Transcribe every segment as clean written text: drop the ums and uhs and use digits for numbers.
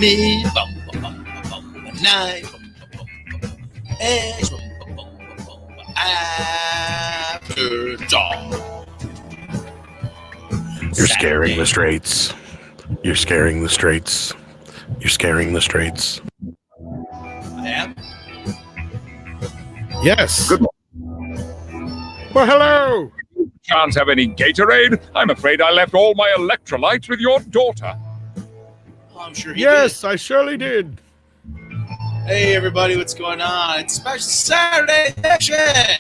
Me, night, edge, after dark. You're scaring the Straits. You're scaring the Straits. You're scaring the Straits. I am? Yes. Good Well, hello. Can't have any Gatorade? I'm afraid I left all my electrolytes with your daughter. Oh, I'm sure he Yes, I surely did. did. Hey, everybody, what's going on? It's Special Saturday edition!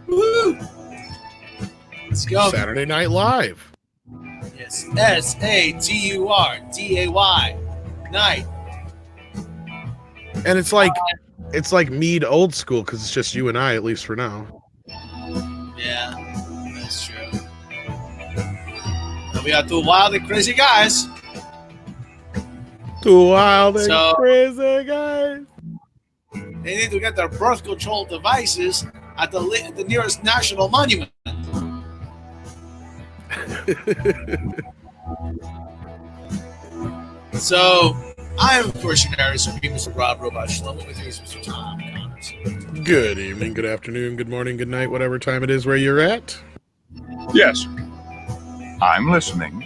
Woo! Let's go. Saturday Night Live. Yes, SATURDAY. Night. And it's like MEAD old school because it's just you and I, at least for now. Yeah, that's true. And we got two wild and crazy guys. Two wild and So- crazy guys. They need to get their birth control devices at the nearest national monument. So, I am, of course, your narrator, Mr. Rob Robot Shlomo, with me is Mr. Tom Connors. Good evening, good afternoon, good morning, good night, whatever time it is where you're at. Yes. I'm listening.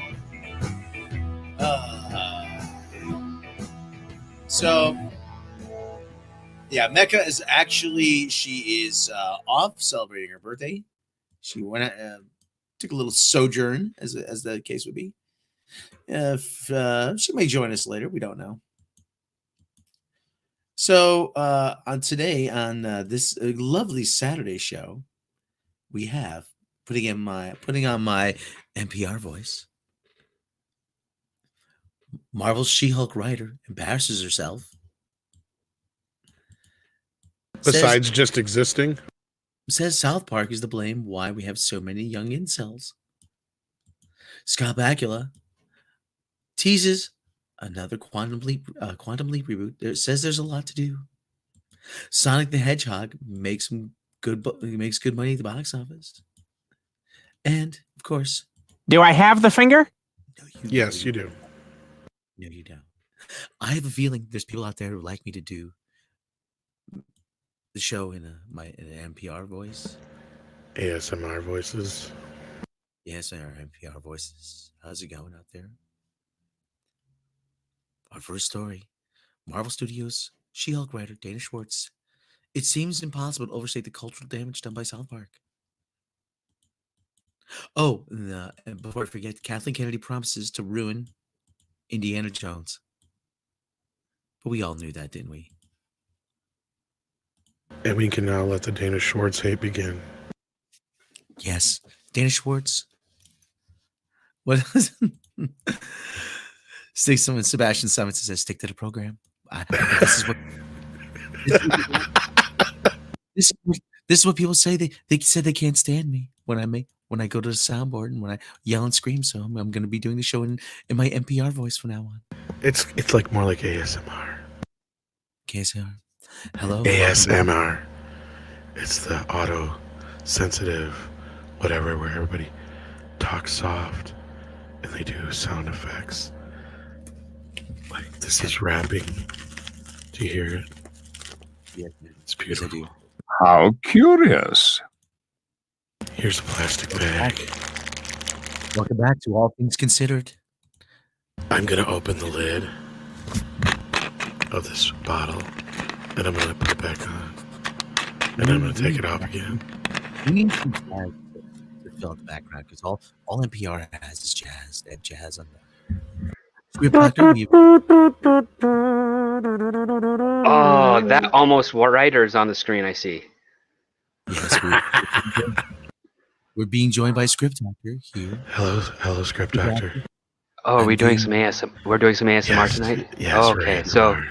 So, yeah, Mecca is actually, she is off celebrating her birthday. She went, took a little sojourn, as the case would be. If she may join us later, we don't know. So on this lovely Saturday show, we have putting on my NPR voice. Marvel's She-Hulk writer embarrasses herself. Besides just existing. Says South Park is to blame why we have so many young incels. Scott Bakula teases another Quantum Leap reboot. Says there's a lot to do. Sonic the Hedgehog makes good money at the box office. And, of course... Do I have the finger? No, Yes, you do. No, you don't. I have a feeling there's people out there who like me to do the show in an NPR voice. ASMR voices. Yes, our NPR voices. How's it going out there? Our first story. Marvel Studios, She-Hulk writer Dana Schwartz. It seems impossible to overstate the cultural damage done by South Park. Oh, and before I forget, Kathleen Kennedy promises to ruin Indiana Jones. But we all knew that, didn't we? And we can now let the Dana Schwartz hate begin. Yes. Dana Schwartz. What is Sebastian Simons says, stick to the program. This is what people say. They said they can't stand me when I go to the soundboard and when I yell and scream. So I'm going to be doing the show in my NPR voice from now on. It's like more like ASMR. KSR. Hello. ASMR. It's the auto sensitive whatever where everybody talks soft and they do sound effects. Like this is rapping. Do you hear it? Yeah, It's beautiful. Yes, How curious. Here's a plastic bag. welcome back to All Things Considered. I'm gonna open the lid of this bottle and I'm gonna put it back on. And I'm gonna take it off again. We need some jazz to fill out the background because all NPR has is jazz. They have jazz on the script doctor. Oh, that almost writer is on the screen, I see. Yes, we're being joined by script doctor here. Hello, script doctor. Oh, are we And doing then- some ASMR? We're doing some ASMR tonight? Yes. Oh, okay, so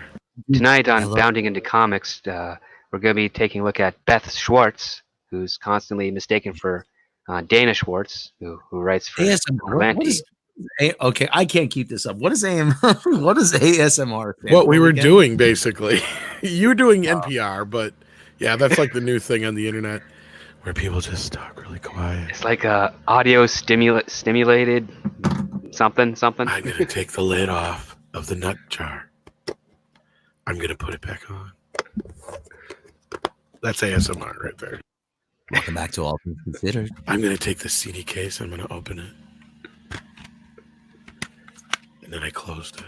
tonight on Hello. Bounding into Comics, we're going to be taking a look at Beth Schwartz, who's constantly mistaken for Dana Schwartz, who writes for ASMR. What Atlantic. is okay? I can't keep this up. What is what is ASMR? What we were again? doing basically. You were doing NPR, but yeah, that's like the new thing on the internet where people just talk really quiet. It's like audio stimulated something. I'm gonna take the lid off of the nut jar. I'm going to put it back on. That's ASMR right there. Welcome back to All Things Considered. I'm going to take the CD case. I'm going to open it. And then I closed it.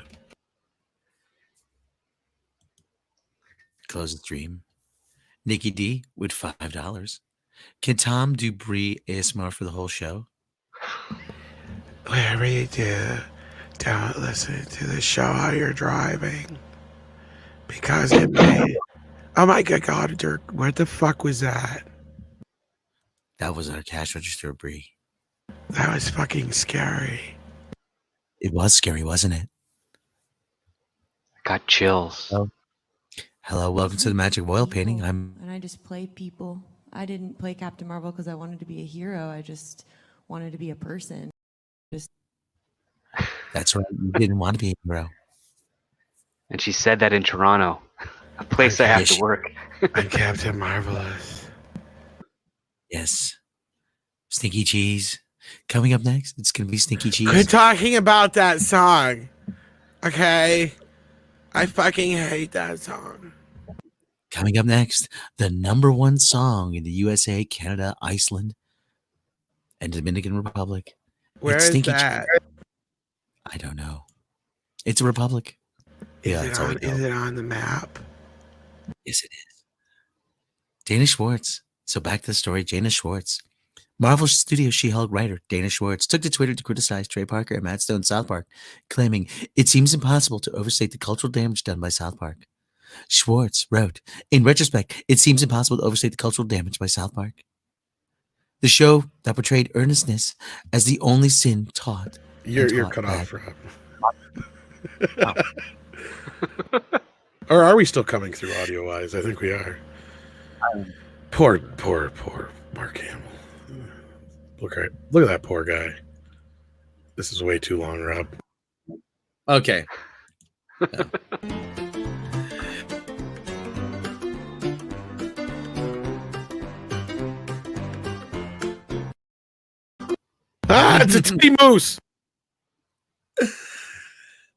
Close the stream. Nikki D with $5. Can Tom do Brie ASMR for the whole show? Whatever you do, don't listen to the show while you're driving. Because it may... Oh my God, Dirk, what the fuck was that? That was our cash register, Brie. That was fucking scary. It was scary, wasn't it? Got chills. Oh. Hello, welcome to the Magic of Oil Painting. And I just play people. I didn't play Captain Marvel because I wanted to be a hero. I just wanted to be a person. That's right. You didn't want to be a hero. And she said that in Toronto, a place I have to work. I'm Captain Marvelous. Yes. Stinky Cheese. Coming up next, it's going to be Stinky Cheese. Quit talking about that song. Okay? I fucking hate that song. Coming up next, the #1 song in the USA, Canada, Iceland, and Dominican Republic. Where It's is Stinky that? Cheese. I don't know. It's a republic. Yeah, that's all we know. Is it on the map? Yes, it is. Dana Schwartz. So back to the story. Dana Schwartz. Marvel Studios She-Hulk writer Dana Schwartz took to Twitter to criticize Trey Parker and Matt Stone's South Park, claiming it seems impossible to overstate the cultural damage done by South Park. Schwartz wrote, in retrospect, it seems impossible to overstate the cultural damage by South Park. The show that portrayed earnestness as the only sin taught. You're cut off, Rob. Or are we still coming through audio-wise? I think we are. Poor Mark Hamill. Look at that poor guy. This is way too long, Rob. Okay. It's a titty moose.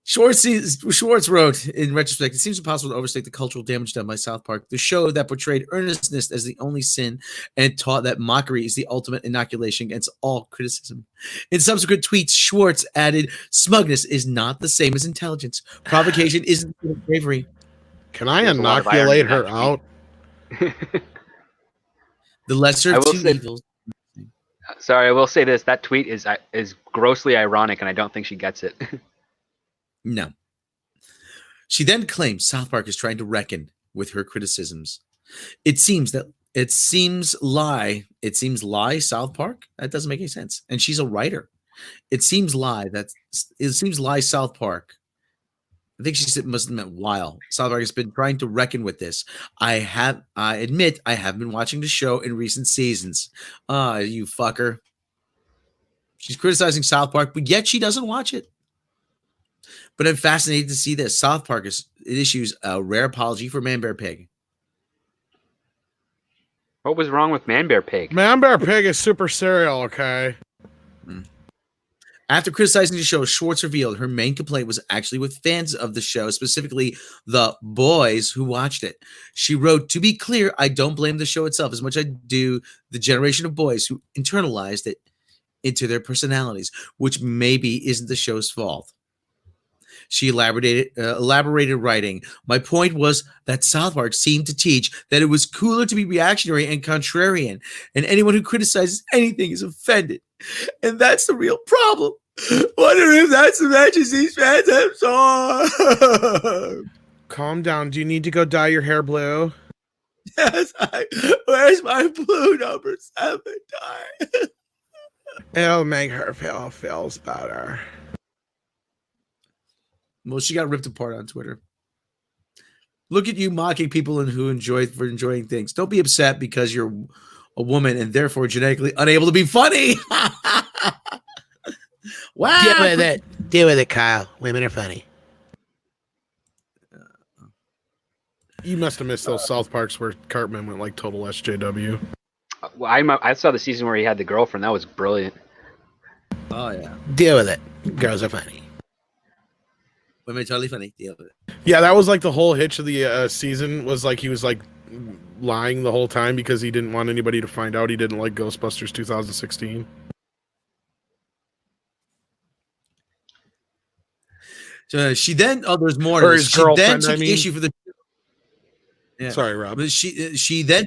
Schwartz wrote, in retrospect, it seems impossible to overstate the cultural damage done by South Park, the show that portrayed earnestness as the only sin and taught that mockery is the ultimate inoculation against all criticism. In subsequent tweets, Schwartz added, smugness is not the same as intelligence. Provocation isn't bravery. Can I There's a lot of inoculate irony her in that out? The lesser I of will two say- evils. Sorry, I will say this. That tweet is grossly ironic, and I don't think she gets it. No. She then claims South Park is trying to reckon with her criticisms. It seems lie South Park? That doesn't make any sense. And she's a writer. It seems lie South Park. I think she must have meant while. South Park has been trying to reckon with this. I admit I have been watching the show in recent seasons. You fucker. She's criticizing South Park, but yet she doesn't watch it. But I'm fascinated to see this. South Park issues a rare apology for Man Bear Pig. What was wrong with Man Bear Pig? Man Bear Pig is super cereal, okay? After criticizing the show, Schwartz revealed her main complaint was actually with fans of the show, specifically the boys who watched it. She wrote, to be clear, I don't blame the show itself as much as I do the generation of boys who internalized it into their personalities, which maybe isn't the show's fault. She elaborated writing, my point was that South Park seemed to teach that it was cooler to be reactionary and contrarian, and anyone who criticizes anything is offended. And that's the real problem. Wonder if that's the message these fans have saw. Calm down. Do you need to go dye your hair blue? Yes, where's my blue number 7 dye? It'll make her feel better. Well, she got ripped apart on Twitter. Look at you mocking people and who enjoying things. Don't be upset because you're a woman and therefore genetically unable to be funny. Wow. Deal with it, Kyle. Women are funny. You must have missed those South Parks where Cartman went like total SJW. Well, I saw the season where he had the girlfriend. That was brilliant. Oh, yeah. Deal with it. Girls are funny. Women are totally funny. Deal with it. Yeah, that was like the whole hitch of the season was like he was like lying the whole time because he didn't want anybody to find out he didn't like Ghostbusters 2016. So she then, there's more to Or this. his She then girlfriend, took I mean. issue for the. Yeah. Sorry, Rob. But she then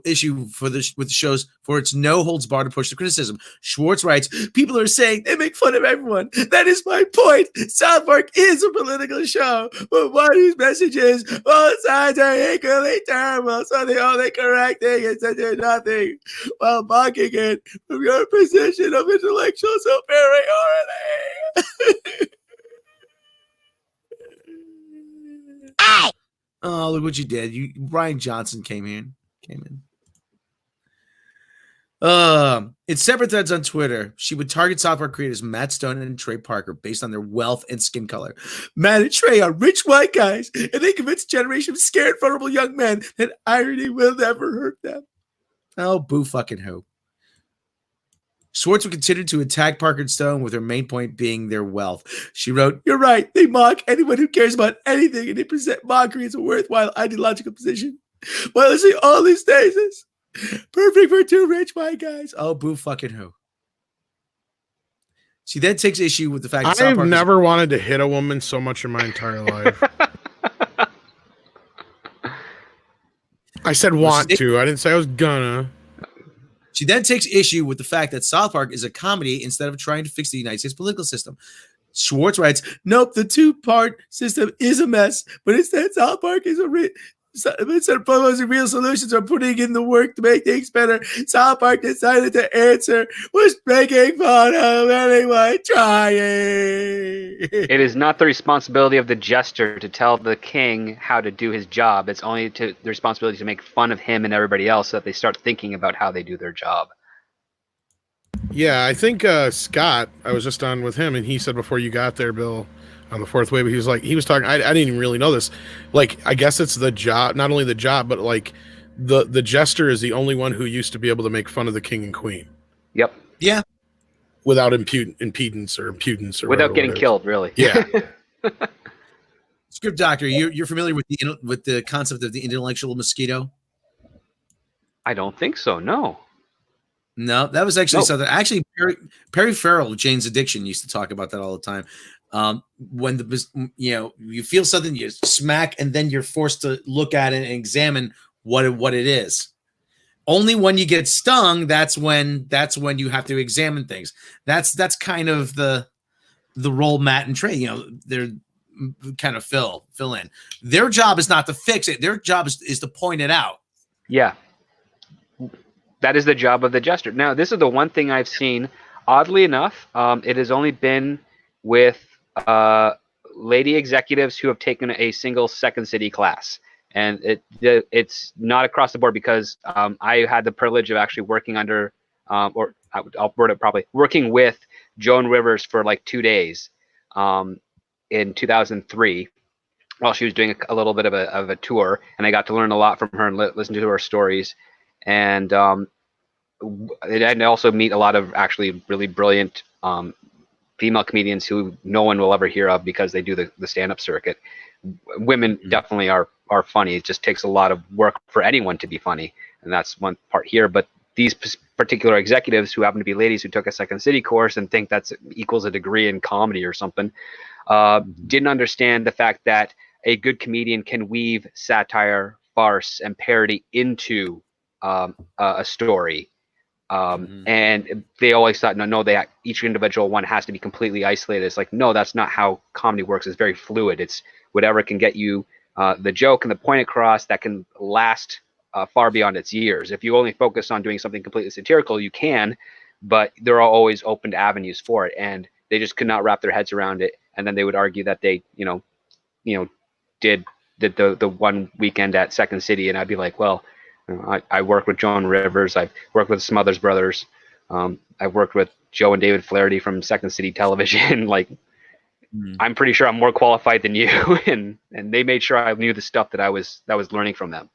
issue with the shows for its no holds barred approach to criticism. Schwartz writes, "People are saying they make fun of everyone. That is my point. South Park is a political show, but one whose message is both sides are equally terrible, so the only correct thing is to do nothing while mocking it from your position of intellectual superiority." Oh, look what you did. Brian Johnson came in. In separate threads on Twitter, she would target South Park creators Matt Stone and Trey Parker based on their wealth and skin color. Matt and Trey are rich white guys, and they convince a generation of scared, vulnerable young men that irony will never hurt them. Oh, boo fucking who. Schwartz would continue to attack Parker and Stone, with her main point being their wealth. She wrote, "You're right. They mock anyone who cares about anything, and they present mockery as a worthwhile ideological position. While I see all these stages, perfect for two rich white guys." Oh, boo fucking who. She then takes issue with the fact that I've never wanted to hit a woman so much in my entire life. I said want to. I didn't say I was gonna. She then takes issue with the fact that South Park is a comedy instead of trying to fix the United States political system. Schwartz writes, "Nope, the two-part system is a mess, but instead South Park is instead of proposing real solutions or putting in the work to make things better, South Park decided to answer was making fun of anyone trying." It is not the responsibility of the jester to tell the king how to do his job. It's only the responsibility to make fun of him and everybody else so that they start thinking about how they do their job. Yeah, I think Scott, I was just on with him, and he said before you got there, Bill, on the fourth wave, he was talking, I didn't even really know this. Like, I guess it's the job, not only the job, but like the jester is the only one who used to be able to make fun of the king and queen. Yep. Yeah. Without impedance or without getting killed, really. Yeah. Script Doctor, you're familiar with the concept of the intellectual mosquito? I don't think so. No. No, that was actually something. Actually, Perry Farrell of Jane's Addiction used to talk about that all the time. When you feel something, you smack, and then you're forced to look at it and examine what it is. Only when you get stung, that's when you have to examine things. That's kind of the role Matt and Trey. They're kind of fill in. Their job is not to fix it. Their job is to point it out. Yeah. That is the job of the jester. Now, this is the one thing I've seen. Oddly enough, it has only been with lady executives who have taken a single Second City class. And it's not across the board because I had the privilege of actually working under, or I'll word it properly, working with Joan Rivers for like 2 days in 2003 while she was doing a little bit of a tour. And I got to learn a lot from her and listen to her stories. And also meet a lot of actually really brilliant female comedians who no one will ever hear of because they do the stand-up circuit. Women definitely are funny. It just takes a lot of work for anyone to be funny, and that's one part here. But these particular executives who happen to be ladies who took a Second City course and think that's equals a degree in comedy or something, didn't understand the fact that a good comedian can weave satire, farce, and parody into a story. And they always thought, no, each individual one has to be completely isolated. It's like, no, that's not how comedy works. It's very fluid. It's whatever can get you the joke and the point across that can last far beyond its years. If you only focus on doing something completely satirical, you can, but there are always open avenues for it. And they just could not wrap their heads around it. And then they would argue that they, did the one weekend at Second City. And I'd be like, well, I work with Joan Rivers. I've worked with Smothers Brothers. I've worked with Joe and David Flaherty from Second City Television. Like, I'm pretty sure I'm more qualified than you. and they made sure I knew the stuff that I was learning from them.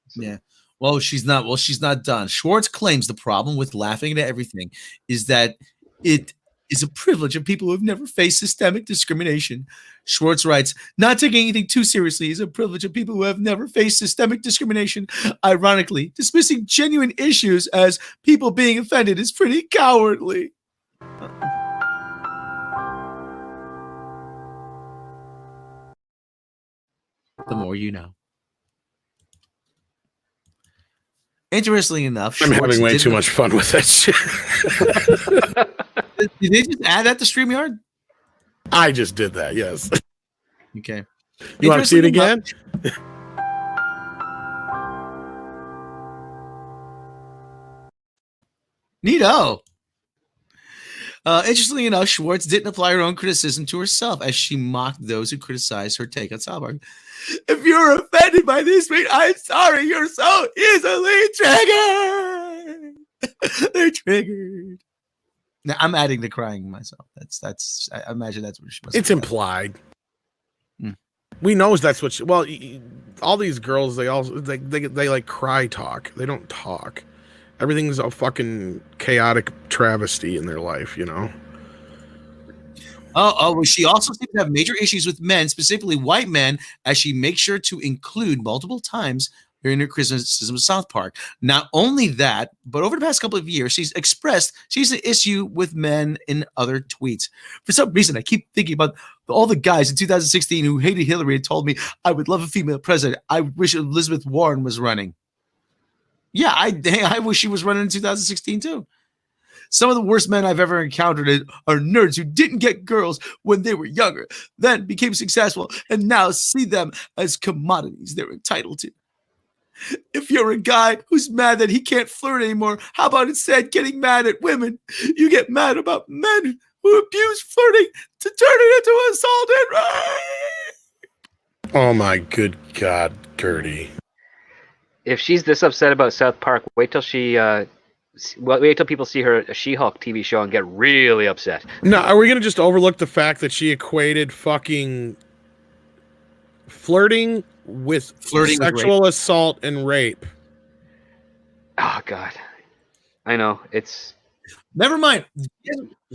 So. Yeah. Well, she's not done. Schwartz claims the problem with laughing at everything is that it is a privilege of people who have never faced systemic discrimination. Schwartz writes, not taking anything too seriously is a privilege of people who have never faced systemic discrimination. Ironically, dismissing genuine issues as people being offended is pretty cowardly. The more you know. Interestingly enough, I'm Schwartz having way did too much fun with that shit. Did they just add that to StreamYard? I just did that, yes. Okay. You want to see it again? Neato. Interestingly enough, Schwartz didn't apply her own criticism to herself as she mocked those who criticized her take on South Park. If you're offended by this tweet, I'm sorry, you're so easily triggered. They're triggered. Now I'm adding the crying myself. That's. I imagine that's what she must. It's implied. We knows that's what. All these girls, they like cry talk. They don't talk. Everything's a fucking chaotic travesty in their life, you know. Well, she also seems to have major issues with men, specifically white men, as she makes sure to include multiple times during her criticism of South Park. Not only that, but over the past couple of years, she's expressed she's an issue with men in other tweets. For some reason, I keep thinking about all the guys in 2016 who hated Hillary and told me I would love a female president. I wish Elizabeth Warren was running. Yeah, I wish she was running in 2016 too. Some of the worst men I've ever encountered are nerds who didn't get girls when they were younger, then became successful, and now see them as commodities they're entitled to. If you're a guy who's mad that he can't flirt anymore, how about instead getting mad at women? You get mad about men who abuse flirting to turn it into assault and rape. Oh my good God, Gertie. If she's this upset about South Park, wait till people see her She-Hulk TV show and get really upset. No, are we gonna just overlook the fact that she equated fucking flirting with sexual assault and rape? Oh God, I know it's. Never mind.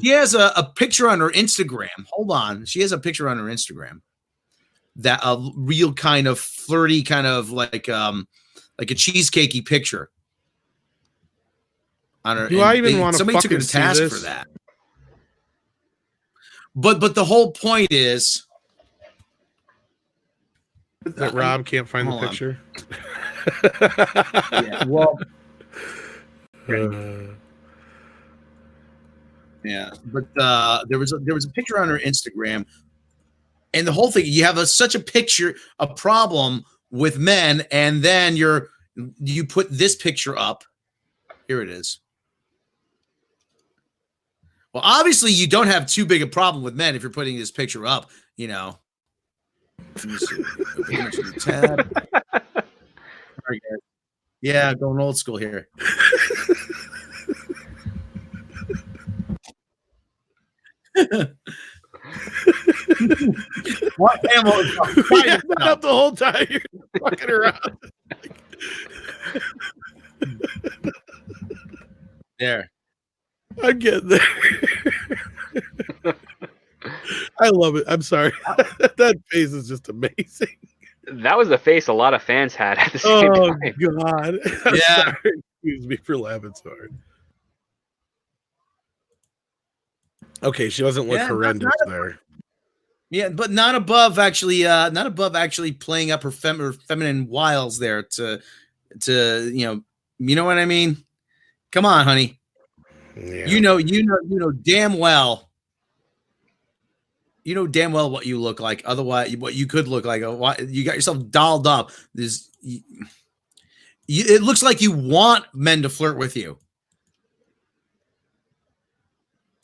She has a picture on her Instagram. Hold on, she has a picture on her Instagram that a real kind of flirty, kind of like a cheesecakey picture. On her, do I even want to somebody took her to task for that? But the whole point is that Rob can't find the picture. Yeah, well, yeah, but there was a picture on her Instagram, and the whole thing, you have such a problem with men, and then you put this picture up. Here it is. Well, obviously, you don't have too big a problem with men if you're putting this picture up, you know. Let me see. Tab. All right, guys. Yeah, going old school here. What ammo is up the whole time? You're fucking around. There. I'm getting there. I love it. I'm sorry. That face is just amazing. That was the face a lot of fans had at the same time. Oh, God. Yeah. Sorry. Excuse me for laughing so hard. Okay, she doesn't look horrendous there. Yeah, but not above actually playing up her feminine wiles there to you know what I mean? Come on, honey. Yeah. You know damn well. You know damn well what you look like. Otherwise, what you could look like. You got yourself dolled up. It looks like you want men to flirt with you.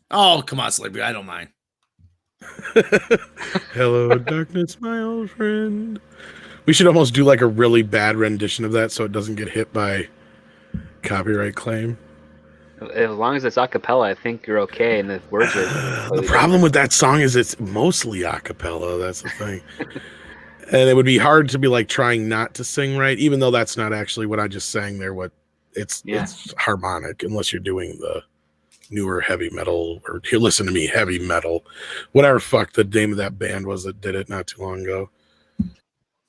Oh, come on, Sleepy. I don't mind. Hello, darkness, my old friend. We should almost do like a really bad rendition of that so it doesn't get hit by copyright claim. As long as it's a cappella, I think you're okay, and the words are. The problem with that song is it's mostly a cappella. That's the thing. And it would be hard to be like trying not to sing right, even though that's not actually what I just sang there. It's harmonic, unless you're doing the newer heavy metal, or here, listen to me, heavy metal, whatever fuck the name of that band was that did it not too long ago.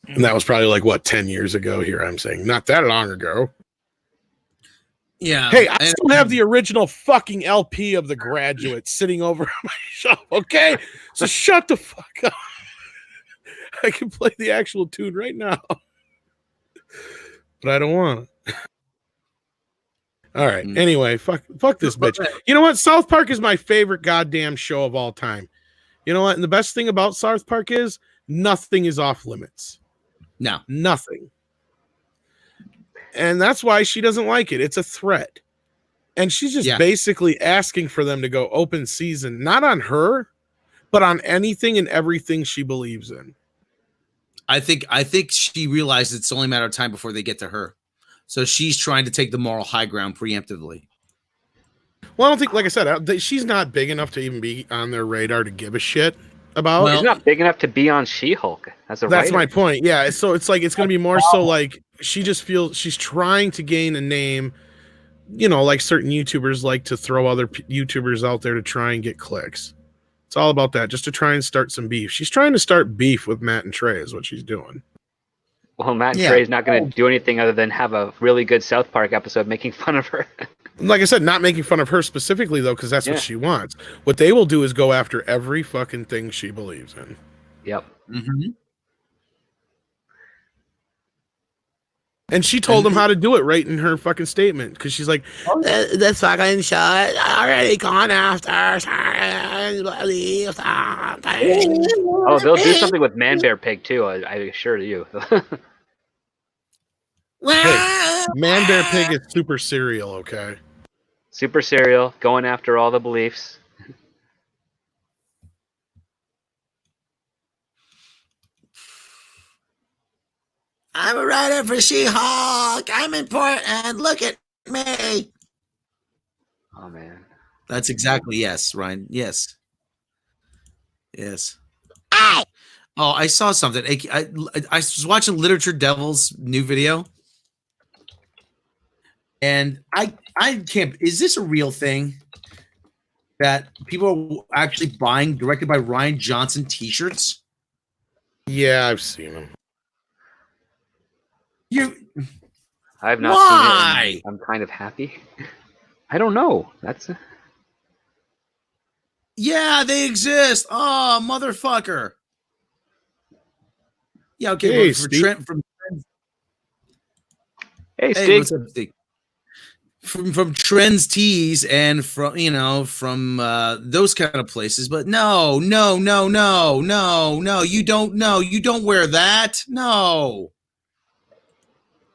And that was probably like, what, 10 years ago? Here I'm saying, not that long ago. Yeah. Hey, I still have the original fucking LP of The Graduate sitting over on my shelf, okay? So shut the fuck up. I can play the actual tune right now. But I don't want it. All right. Anyway, fuck this bitch. You know what? South Park is my favorite goddamn show of all time. You know what? And the best thing about South Park is nothing is off limits. No. Nothing. And that's why she doesn't like it. It's a threat. And she's just basically asking for them to go open season, not on her, but on anything and everything she believes in. I think she realizes it's only a matter of time before they get to her. So she's trying to take the moral high ground preemptively. Well, I don't think, like I said, she's not big enough to even be on their radar to give a shit about. She's not big enough to be on She-Hulk as a That's writer. my point. Yeah, so it's like it's going to be more so like she just feels she's trying to gain a name. You know, like certain YouTubers like to throw other YouTubers out there to try and get clicks. It's all about that, just to try and start some beef. She's trying to start beef with Matt and Trey is what she's doing. Well, Matt and Trey's not going to do anything other than have a really good South Park episode making fun of her. Like I said, not making fun of her specifically, though, because that's what she wants. What they will do is go after every fucking thing she believes in. Yep. Mm-hmm. And she told them how to do it right in her fucking statement, because she's like, this fucking shit already gone after. Oh, they'll do something with Man Bear Pig, too, I assure you. Hey, Man Bear Pig is super serial, okay? Super serial, going after all the beliefs. I'm a writer for She-Hulk. I'm important. Look at me. Oh, man. That's exactly, yes, Ryan. Yes. Yes. Oh, I saw something. I was watching Literature Devil's new video. And I can't, is this a real thing? That people are actually buying directed by Ryan Johnson t-shirts? Yeah, I've seen them. I have not seen it. I'm kind of happy. I don't know. Yeah, they exist. Oh, motherfucker. Yeah, okay. Hey, For Trent from Hey, Hey, Stig. what's up, Stig? From Trends Tees and from those kind of places, but no, you don't wear that. No.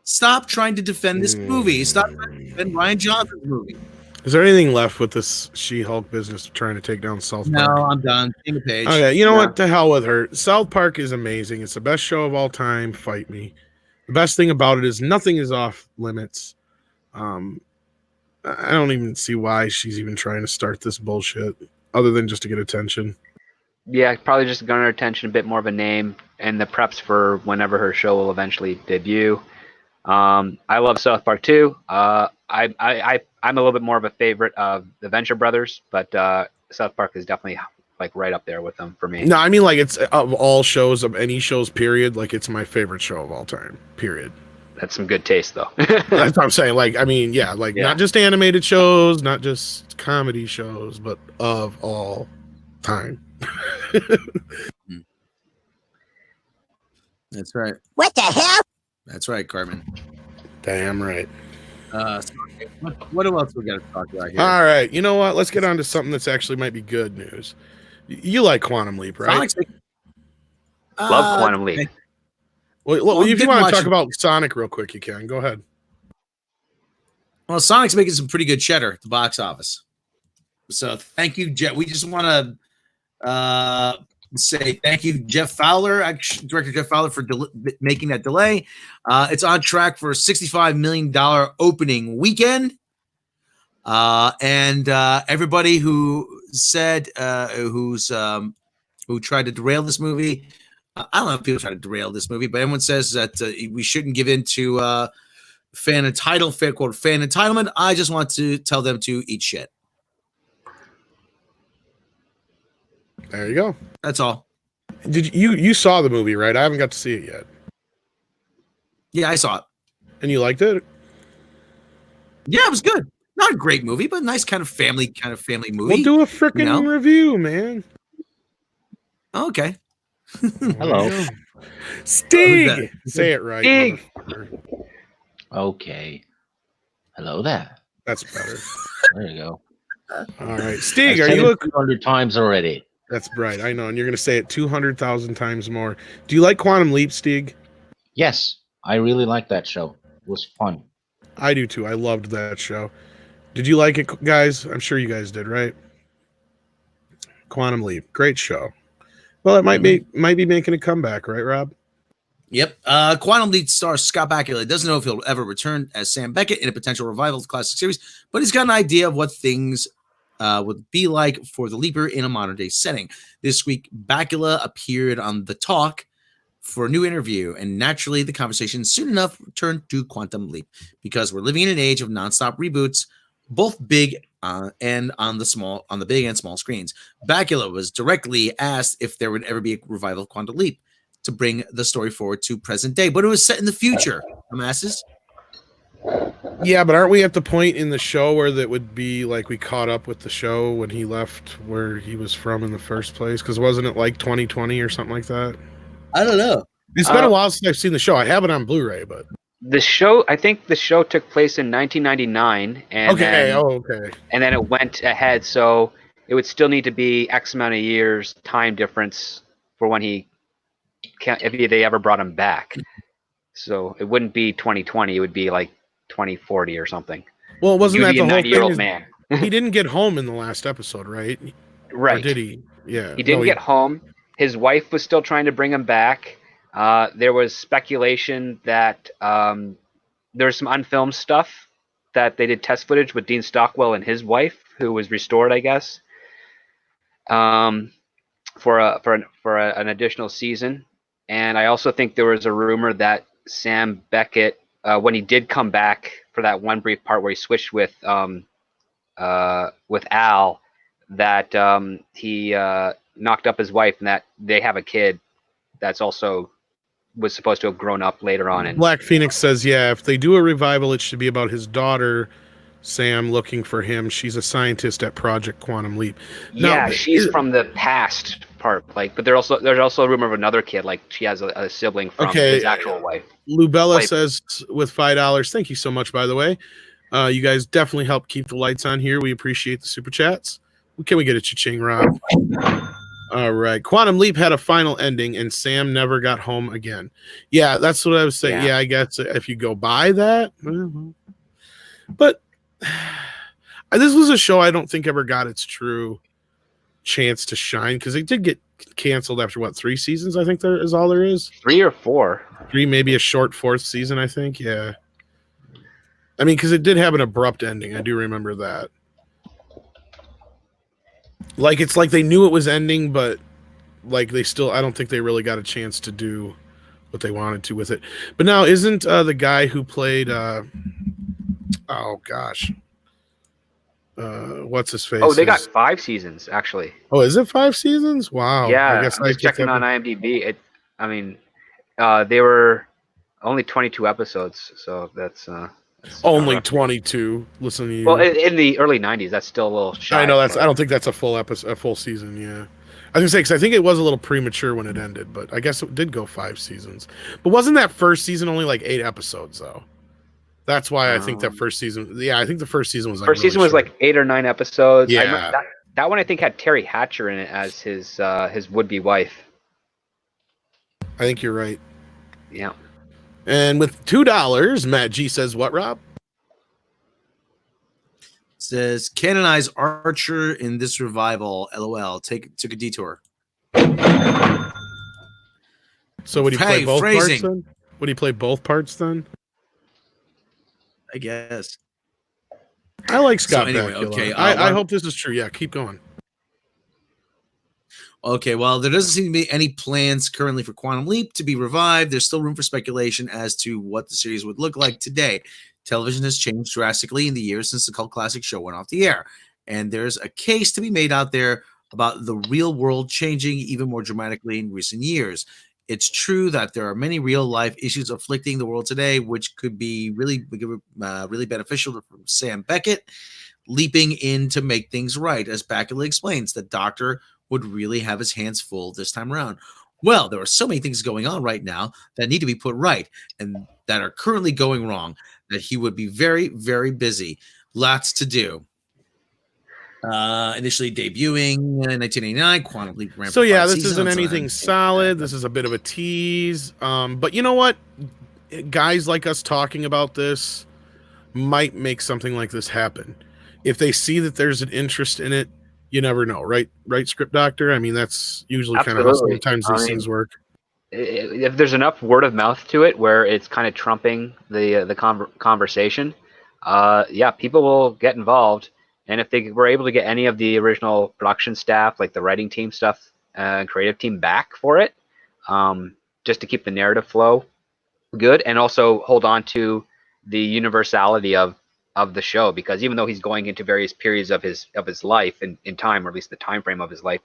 Stop trying to defend this movie. Stop trying to defend Ryan Johnson's movie. Is there anything left with this She-Hulk business of trying to take down South Park? No, I'm done. King of Page. Okay, you know what? To hell with her. South Park is amazing. It's the best show of all time. Fight me. The best thing about it is nothing is off limits. I don't even see why she's even trying to start this bullshit other than just to get attention. Yeah, probably just garner attention, a bit more of a name, and the preps for whenever her show will eventually debut. I love South Park too. I'm a little bit more of a favorite of the Venture Brothers, but South Park is definitely like right up there with them for me. No, I mean like it's of all shows, of any shows, period. Like it's my favorite show of all time, period. That's some good taste, though. That's what I'm saying. Like, I mean, yeah, like not just animated shows, not just comedy shows, but of all time. That's right. What the hell? That's right, Carmen. Damn right. What else we got to talk about here? All right, you know what? Let's get on to something that's actually might be good news. You like Quantum Leap, right? Love Quantum Leap. Well, if you want to talk about Sonic real quick, you can. Go ahead. Well, Sonic's making some pretty good cheddar at the box office. So thank you, Jeff. We just want to say thank you, Jeff Fowler, director Jeff Fowler, for making that delay. It's on track for a $65 million opening weekend. And everybody who said who tried to derail this movie, I don't know if people try to derail this movie, but everyone says that we shouldn't give in to fan entitlement. I just want to tell them to eat shit. There you go. That's all. Did you saw the movie, right? I haven't got to see it yet. Yeah, I saw it. And you liked it? Yeah, it was good. Not a great movie, but a nice kind of family movie. We'll do a freaking review, man. Okay. Hello. Stig! Say it right. Stig! motherfucker. Okay. Hello there. That's better. There you go. All right. Stig, I are said you it 200 times already? That's right. I know. And you're going to say it 200,000 times more. Do you like Quantum Leap, Stig? Yes, I really liked that show. It was fun. I do too. I loved that show. Did you like it, guys? I'm sure you guys did, right? Quantum Leap. Great show. Well, it might be making a comeback, right, Rob? Yep. Quantum Leap star Scott Bakula doesn't know if he'll ever return as Sam Beckett in a potential revival of the classic series, but he's got an idea of what things would be like for the Leaper in a modern day setting. This week, Bakula appeared on The Talk for a new interview, and naturally, the conversation soon enough turned to Quantum Leap because we're living in an age of nonstop reboots, both big and on the big and small screens. Bakula was directly asked if there would ever be a revival of Quantum Leap to bring the story forward to present day, but it was set in the future. Dumbasses. Yeah, but aren't we at the point in the show where that would be like we caught up with the show when he left where he was from in the first place? Because wasn't it like 2020 or something like that? I don't know. It's been a while since I've seen the show. I have it on Blu-ray, but I think the show took place in 1999, and and then it went ahead, so it would still need to be X amount of years time difference for when if they ever brought him back. So it wouldn't be 2020; it would be like 2040 or something. Well, wasn't that the whole 90-year-old thing? Man. He didn't get home in the last episode, right? Right? Or did he? Yeah, he didn't get home. His wife was still trying to bring him back. There was speculation that there's some unfilmed stuff that they did test footage with Dean Stockwell and his wife, who was restored, I guess, for an additional season. And I also think there was a rumor that Sam Beckett, when he did come back for that one brief part where he switched with Al, that he knocked up his wife and that they have a kid that's also was supposed to have grown up later on. And Black Phoenix says, yeah, if they do a revival, it should be about his daughter, Sam, looking for him. She's a scientist at Project Quantum Leap. Yeah, she's from the past part, but there's also a rumor of another kid, like she has a sibling from his actual wife. Lubella says with $5, thank you so much, by the way. You guys definitely help keep the lights on here. We appreciate the super chats. Can we get a cha-ching, Rob? All right. Quantum Leap had a final ending, and Sam never got home again. Yeah, that's what I was saying. Yeah, I guess if you go by that. But this was a show I don't think ever got its true chance to shine because it did get canceled after, 3 seasons, I think there is all there is? 3 or 4. 3, maybe a short 4th season, I think. Yeah. I mean, because it did have an abrupt ending. I do remember that. Like, it's like they knew it was ending, but like they still, I don't think they really got a chance to do what they wanted to with it. But now, isn't the guy who played, oh gosh, what's his face? Oh, they got 5 seasons, actually. Oh, is it 5 seasons? Wow. Yeah, I guess I'm just checking on IMDb. They were only 22 episodes, so that's only 22. Listen to you. Well, in the early 90s, that's still a little shy. I know I don't think that's a full season. Yeah, I was gonna say because I think it was a little premature when it ended, but I guess it did go 5 seasons. But wasn't that first season only like 8 episodes though? That's why I think that first season. Yeah, I think the first season was. First season was like 8 or 9 episodes. Yeah, that one I think had Terry Hatcher in it as his would-be wife. I think you're right. Yeah. And with $2, Matt G says, "What, Rob?" Says canonize Archer in this revival. LOL. Took a detour. So would he play both phrasing. parts then? Would he play both parts then? I guess. I like Scott anyway, Bakula. okay. I hope this is true. Yeah, keep going. Okay, well, there doesn't seem to be any plans currently for Quantum Leap to be revived. There's still room for speculation as to what the series would look like today. Television has changed drastically in the years since the cult classic show went off the air, and there's a case to be made out there about the real world changing even more dramatically in recent years. It's true that there are many real life issues afflicting the world today, which could be really beneficial to Sam Beckett leaping in to make things right. As Bakula explains, the doctor would really have his hands full this time around. Well, there are so many things going on right now that need to be put right and that are currently going wrong that he would be very, very busy. Lots to do. Initially debuting in 1989, Quantum Leap ran So for yeah, 5 this isn't seasons. anything solid. This is a bit of a tease. But you know what? Guys like us talking about this might make something like this happen. If they see that there's an interest in it, you never know, right? Right, Script Doctor? I mean, that's usually kind of how Absolutely. sometimes these things work. If there's enough word of mouth to it where it's kind of trumping the conversation, yeah, people will get involved. And if they were able to get any of the original production staff, like the writing team stuff, creative team back for it, just to keep the narrative flow good, and also hold on to the universality of the show, because even though he's going into various periods of his life in time, or at least the time frame of his life,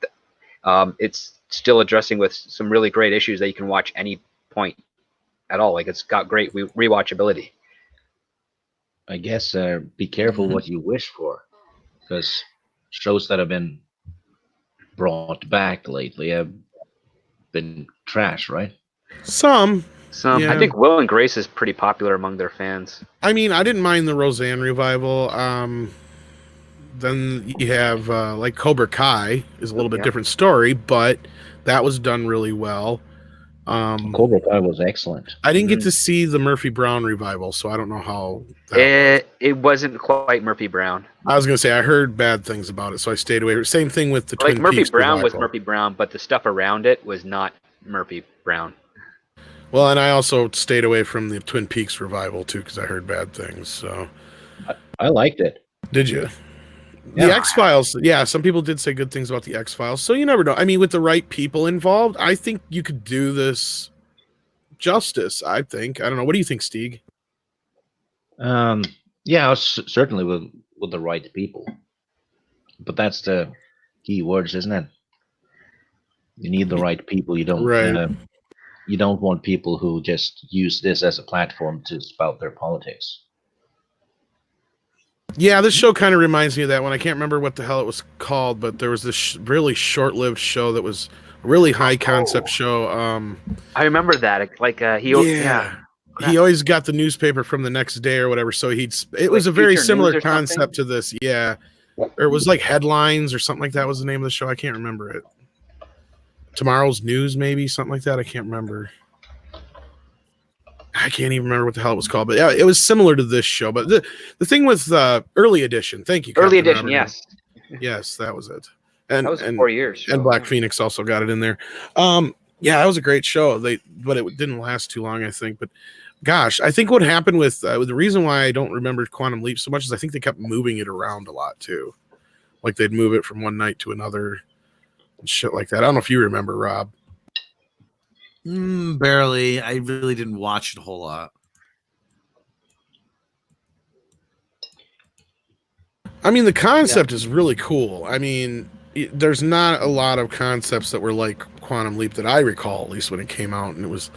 it's still addressing with some really great issues that you can watch any point at all. Like, it's got great rewatchability. I guess be careful what you wish for, because shows that have been brought back lately have been trash, right? Some. So Yeah. I think Will and Grace is pretty popular among their fans. I mean, I didn't mind the Roseanne revival. Then you have like Cobra Kai is a little bit different story, but that was done really well. Cobra Kai was excellent. I didn't get to see the Murphy Brown revival, so I don't know how it wasn't quite Murphy Brown. I was going to say I heard bad things about it, so I stayed away. Same thing with the Like Twin Murphy Peaks Brown revival. was Murphy Brown, but the stuff around it was not Murphy Brown. Well, and I also stayed away from the Twin Peaks revival too because I heard bad things. So I liked it. Did you? Yeah. The X-Files, yeah, some people did say good things about the X-Files. So you never know. I mean, with the right people involved, I think you could do this justice, I think. I don't know. What do you think, Stieg? Yeah, certainly with the right people. But that's the key words, isn't it? You need the right people. You don't Right. You don't want people who just use this as a platform to spout their politics. Yeah, this show kind of reminds me of that one. I can't remember what the hell it was called, but there was this really short-lived show that was a really high-concept show. I remember that. Like he always got the newspaper from the next day or whatever. So it was a very similar concept to this. Yeah, or it was like Headlines or something like that was the name of the show. I can't remember it. Tomorrow's News, maybe something like that. I can't remember. I can't even remember what the hell it was called, but yeah, it was similar to this show. But the thing with Early Edition, thank you, Early Captain Edition, Robert. yes, yes, that was it. And that was 4 years. And Black Phoenix also got it in there. Yeah, that was a great show. But it didn't last too long, I think. But gosh, I think what happened with the reason why I don't remember Quantum Leap so much is I think they kept moving it around a lot too. Like they'd move it from one night to another and shit like that. I don't know if you remember, Rob. Barely. I really didn't watch it a whole lot. I mean, the concept is really cool. I mean, there's not a lot of concepts that were like Quantum Leap that I recall, at least when it came out. And it was,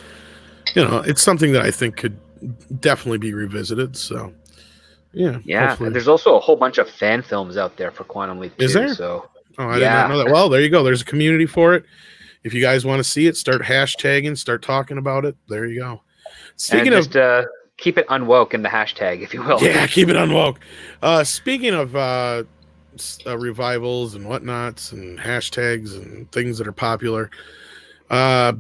it's something that I think could definitely be revisited. So, yeah. Yeah. Hopefully. There's also a whole bunch of fan films out there for Quantum Leap. Is there? So, I did not know that. Well, there you go. There's a community for it. If you guys want to see it, start hashtagging, start talking about it. There you go. Speaking of, keep it unwoke in the hashtag, if you will. Yeah, keep it unwoke. Speaking of revivals and whatnots and hashtags and things that are popular, I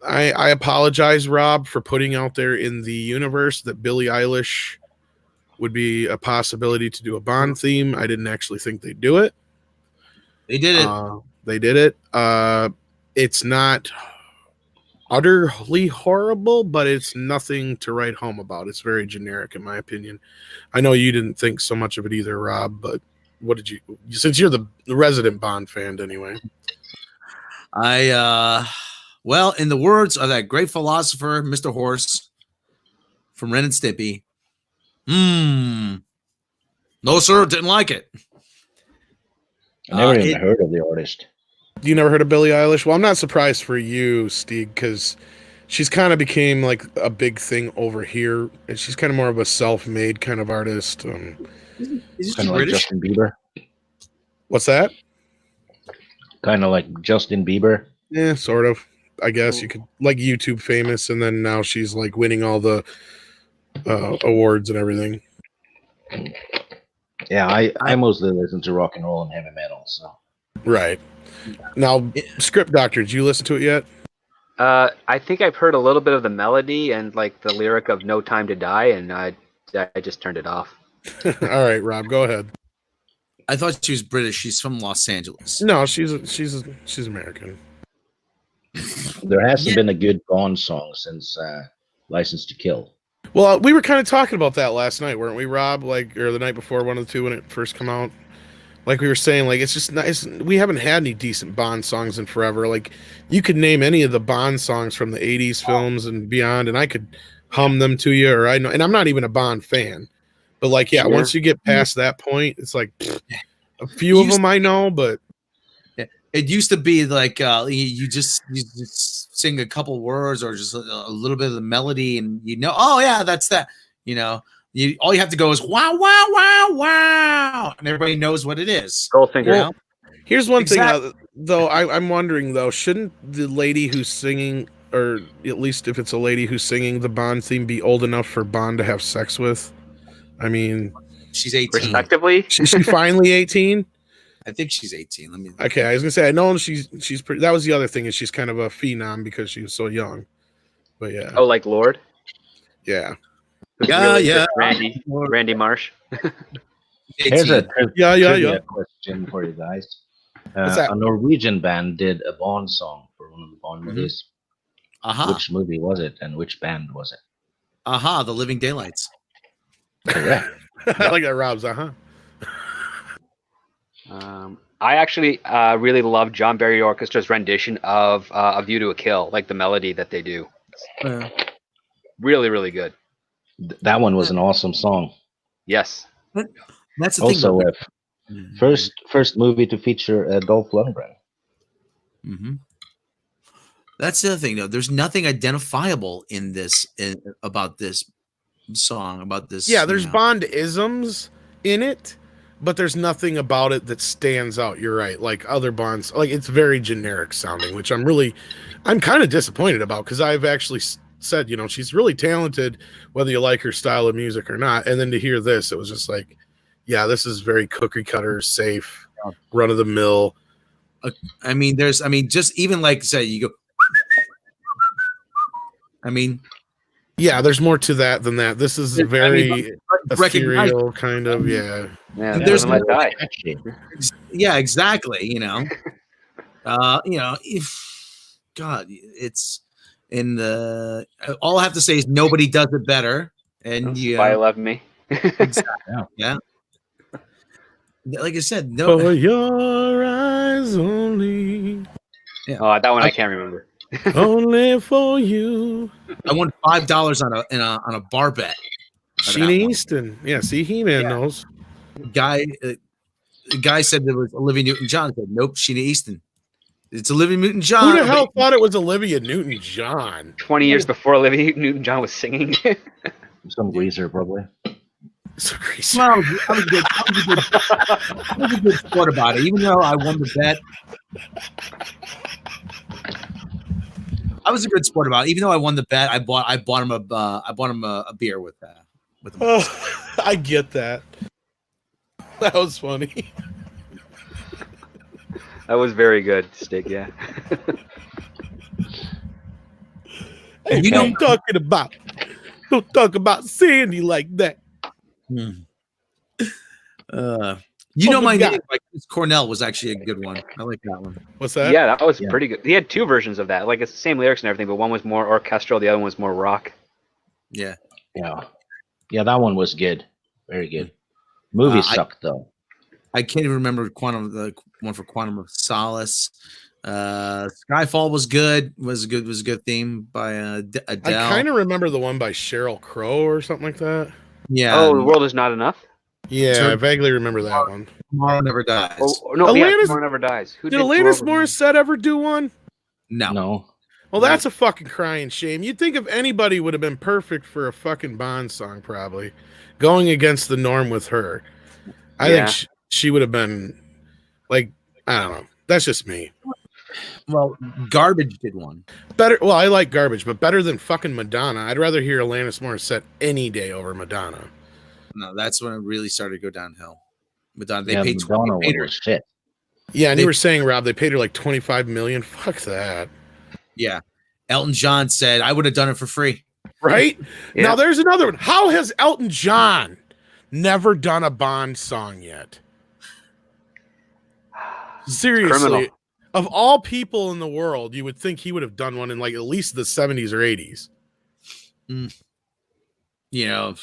apologize, Rob, for putting out there in the universe that Billie Eilish would be a possibility to do a Bond theme. I didn't actually think they'd do it. They did it. They did it. It's not utterly horrible, but it's nothing to write home about. It's very generic, in my opinion. I know you didn't think so much of it either, Rob, but what did you, since you're the resident Bond fan anyway? Well, in the words of that great philosopher, Mr. Horse from Ren and Stimpy, no, sir, didn't like it. I never even heard of the artist. You never heard of Billie Eilish? Well, I'm not surprised for you, Stieg, because she's kind of became like a big thing over here, and she's kind of more of a self-made kind of artist. Is Kind she of like British? Justin Bieber. What's that? Kind of like Justin Bieber. Yeah, sort of. I guess you could like YouTube famous, and then now she's like winning all the awards and everything. Yeah, I mostly listen to rock and roll and heavy metal. So Right. Now, Script Doctor, did you listen to it yet? I think I've heard a little bit of the melody and like the lyric of "No Time to Die," and I just turned it off. All right, Rob, go ahead. I thought she was British. She's from Los Angeles. No, she's American. there hasn't been a good Bond song since License to Kill. Well, we were kind of talking about that last night, weren't we, Rob? Like, or the night before, one of the two when it first come out. Like we were saying, like it's just nice. We haven't had any decent Bond songs in forever. Like you could name any of the Bond songs from the '80s films and beyond, and I could hum them to you. Or I know, and I'm not even a Bond fan, but like, yeah, once you get past that point, it's like a few of them I know, but it used to be like you just sing a couple words or just a little bit of the melody, and oh yeah, that's that. All you have to go is wow, wow, wow, wow, and everybody knows what it is. Goldfinger. Well, here's one thing, though. I'm wondering, though, shouldn't the lady who's singing, or at least if it's a lady who's singing the Bond theme, be old enough for Bond to have sex with? I mean, she's 18. Respectively, she finally 18. I think she's 18. Let me. Okay, I was gonna say I know she's pretty. That was the other thing, is she's kind of a phenom because she was so young. But yeah. Oh, like Lord. Yeah. Yeah. Randy Marsh. Here's a yeah. question for you guys. What's that? A Norwegian band did a Bond song for one of the Bond movies. Which movie was it, and which band was it? The Living Daylights. Correct. I like that, Rob's. I actually really love John Barry Orchestra's rendition of "A View to a Kill," like the melody that they do. Really, really good. That one was an awesome song. Yes. That's the also thing. First movie to feature Dolph Lundgren. Mm-hmm. That's the other thing, though. There's nothing identifiable about this song, about this. Yeah, there's Bond-isms in it, but there's nothing about it that stands out. You're right. Like other Bonds, like it's very generic sounding, which I'm kind of disappointed about, because I've actually said, she's really talented, whether you like her style of music or not. And then to hear this, it was just like, yeah, this is very cookie cutter, safe, run of the mill. Just even like say you go. Yeah, there's more to that than that. This is very ethereal kind of, yeah. Yeah, there's no, yeah, exactly. If God, it's in the. All I have to say is nobody does it better, and Spy Love Me. Exactly. Yeah. Like I said, no. For your eyes only. Yeah. Oh, that one I can't remember. Only for you. I won $5 on a bar bet. Sheena Easton. Yeah, see, He-Man knows. The guy said there was Olivia Newton-John. I said, nope, Sheena Easton. It's Olivia Newton-John. Who the hell thought it was Olivia Newton-John? 20 years before Olivia Newton-John was singing. Some Weezer, probably. Well, I was a good sport about it, even though I won the bet. I was a good sport about it, even though I won the bet. I bought him a beer with him. Oh, I get that. That was funny. That was very good, Stig. Yeah. Hey, what I'm talking about. Don't talk about Sandy like that. My name by Chris Cornell was actually a good one. I like that one. What's that? Yeah, that was pretty good. He had two versions of that. Like it's the same lyrics and everything, but one was more orchestral, the other one was more rock. Yeah. Yeah, that one was good. Very good. Movie sucked though. I can't even remember the one for Quantum of Solace. Skyfall was good. Was a good theme by Adele. I kind of remember the one by Sheryl Crow or something like that. Yeah. Oh, The World Is Not Enough? Yeah, I vaguely remember that one. Tomorrow Never Dies. Oh no, yeah, Alanis- Tomorrow Never Dies. Who Did did Alanis Tomorrow Never Dies? Morissette ever do one? No. No. Well, that's a fucking crying shame. You'd think if anybody would have been perfect for a fucking Bond song, probably going against the norm with her. I Yeah. think she would have been like, I don't know. That's just me. Well, Garbage did one. Better. Well, I like Garbage, but better than fucking Madonna. I'd rather hear Alanis Morissette any day over Madonna. No, that's when it really started to go downhill. Madonna, they Yeah, paid Madonna 20 paid her. was shit. Yeah, and They- you were saying, Rob, they paid her like $25 million. Fuck that. Yeah. Elton John said, I would have done it for free. Right? Yeah. Now there's another one. How has Elton John never done a Bond song yet? Seriously. criminal. Of all people in the world, you would think he would have done one in like at least the 70s or 80s. You know,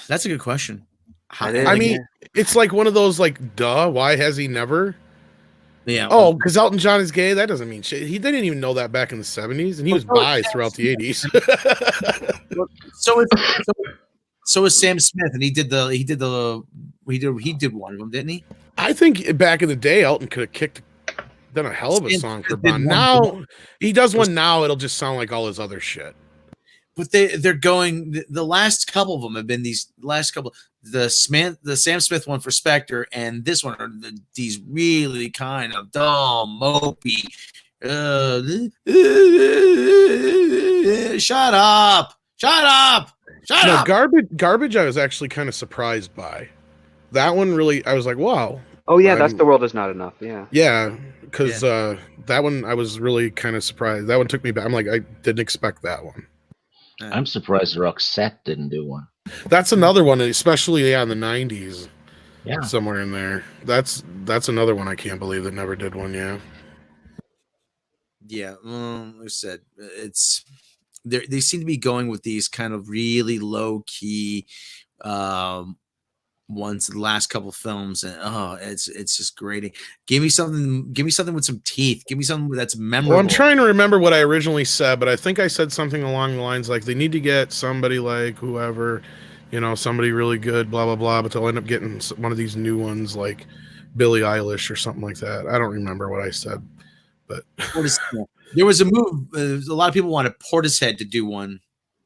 that's a good question. That is. I mean, it's like one of those like, duh, why has he never? yeah. Oh, because Elton John is gay? That doesn't mean shit. He didn't even know that back in the 70s, and he was bi throughout the 80s. So is Sam Smith, and he did one of them, didn't he? I think back in the day, Elton could have done a hell of a Sam song for Smith did Bond. one Now he does one now, it'll just sound like all his other shit. But they're going. The last couple of them have been these last couple. The Sam Smith one for Spectre, and this one are these really kind of dumb, mopey. Shut up! Shut up! Shut No, up! garbage. I was actually kind of surprised by that one. Really, I was like, wow. Oh yeah, that's I'm- The World Is Not Enough. Yeah. Yeah, because that one I was really kind of surprised. That one took me back. I'm like, I didn't expect that one. I'm surprised Roxette didn't do one. That's another one, especially in the 90s. Yeah. Somewhere in there. That's another one I can't believe that never did one. Yeah. Yeah, like I said, it's they seem to be going with these kind of really low key ones. The last couple films, and it's just grating. Give me something with some teeth. Give me something that's memorable. Well, I'm trying to remember what I originally said, but I think I said something along the lines like they need to get somebody like whoever, somebody really good, blah blah blah. But they'll end up getting one of these new ones like Billie Eilish or something like that. I don't remember what I said, but there was a move. A lot of people wanted Portishead to do one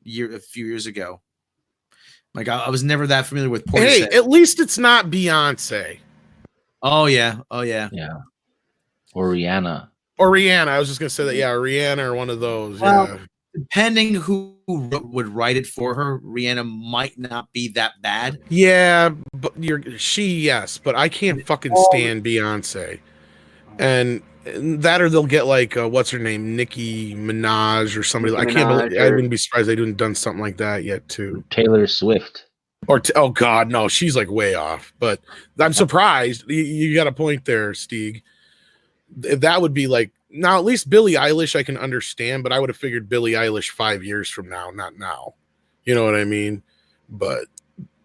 a few years ago. Like I was never that familiar with Portishead. hey, at least it's not Beyonce. Oh yeah. Yeah. Or Rihanna. Or Rihanna. I was just gonna say that. Yeah, Rihanna or one of those. Well, yeah. Depending who would write it for her, Rihanna might not be that bad. Yeah, but yes, but I can't fucking stand Beyonce. And that or they'll get like what's her name, Nicki Minaj or somebody. Nicki I can't Minaj believe I wouldn't be surprised they didn't done something like that yet too. Taylor Swift. Or oh god, no, she's like way off. But I'm surprised. You got a point there, Steeg. That would be like now. At least Billie Eilish I can understand, but I would have figured Billie Eilish 5 years from now, not now. You know what I mean? But